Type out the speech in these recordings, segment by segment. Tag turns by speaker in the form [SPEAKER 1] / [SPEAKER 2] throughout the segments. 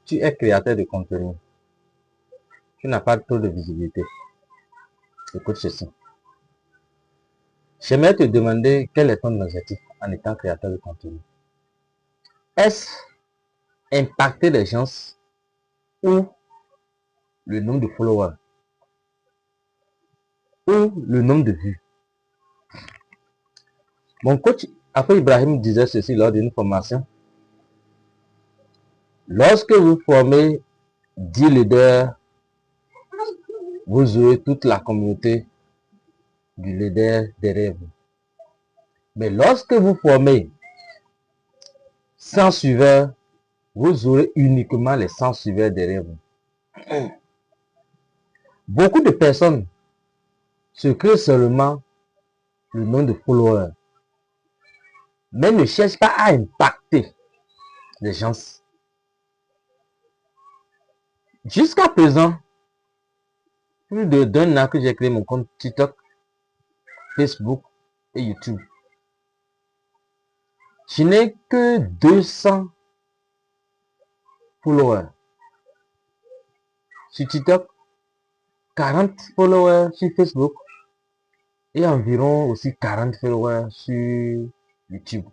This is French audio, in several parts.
[SPEAKER 1] tu es créateur de contenu, tu n'as pas trop de visibilité. Écoute ceci. J'aimerais te demander quel est ton objectif en étant créateur de contenu. Est-ce impacter les gens ou le nombre de followers ou le nombre de vues? Mon coach Afro Ibrahim disait ceci lors d'une formation. Lorsque vous formez 10 leaders, vous aurez toute la communauté du leader derrière vous. Mais lorsque vous formez 100 suiveurs, vous aurez uniquement les 100 suiveurs derrière vous. Beaucoup de personnes se créent seulement le nombre de followers, mais ne cherchent pas à impacter les gens. Jusqu'à présent, plus d'un an que j'ai créé mon compte TikTok, Facebook et YouTube. Je n'ai que 200 followers sur TikTok, 40 followers sur Facebook et environ aussi 40 followers sur YouTube.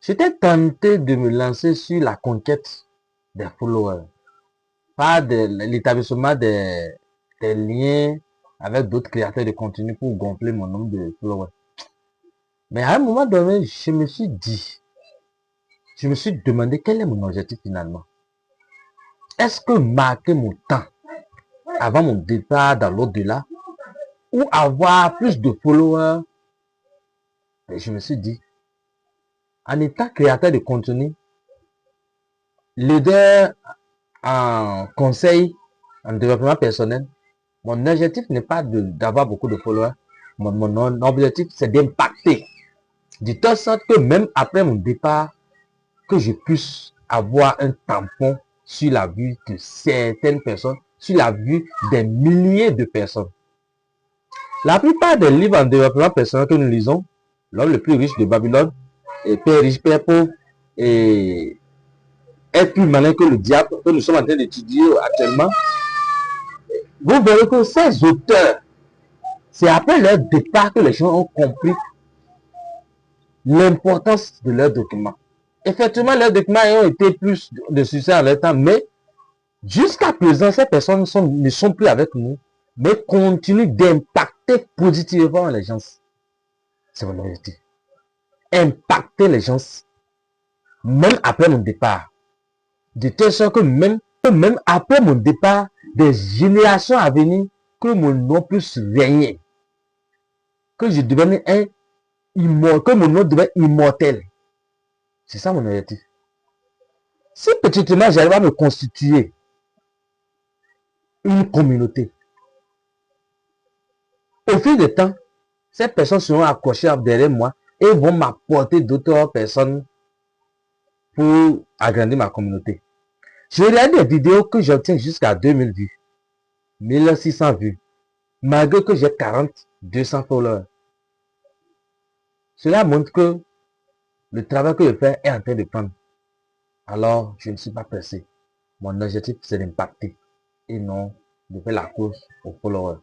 [SPEAKER 1] J'étais tenté de me lancer sur la conquête des followers, pas de l'établissement des liens avec d'autres créateurs de contenu pour gonfler mon nombre de followers. Mais à un moment donné, je me suis demandé quel est mon objectif finalement. Est-ce que marquer mon temps avant mon départ dans l'au-delà ou avoir plus de followers? Et je me suis dit, en étant créateur de contenu, leader en conseil, en développement personnel, mon objectif n'est pas d'avoir beaucoup de followers. Mon objectif, c'est d'impacter. De telle sorte que même après mon départ, que je puisse avoir un tampon sur la vue de certaines personnes, sur la vue des milliers de personnes. La plupart des livres en développement personnel que nous lisons, l'homme le plus riche de Babylone, et Père riche, Père pauvre, et est plus malin que le diable, que nous sommes en train d'étudier actuellement, vous verrez que ces auteurs, c'est après leur départ que les gens ont compris l'importance de leurs documents. Effectivement, leurs documents ont été plus de succès en leur temps, mais jusqu'à présent, ces personnes ne sont plus avec nous, mais continuent d'impacter positivement les gens. C'est mon objectif. Impacter les gens, même après mon départ. De telle sorte que même après mon départ, des générations à venir, que mon nom puisse régner. Que je devienne que mon nom devienne immortel. C'est ça mon objectif. Si petitement j'arrive à me constituer une communauté, au fil du temps, ces personnes seront accrochées derrière moi et vont m'apporter d'autres personnes pour agrandir ma communauté. Je regarde des vidéos que j'obtiens jusqu'à 2000 vues, 1600 vues, malgré que j'ai 40, 200 followers. Cela montre que le travail que je fais est en train de prendre. Alors, je ne suis pas pressé. Mon objectif, c'est d'impacter et non de faire la course aux followers.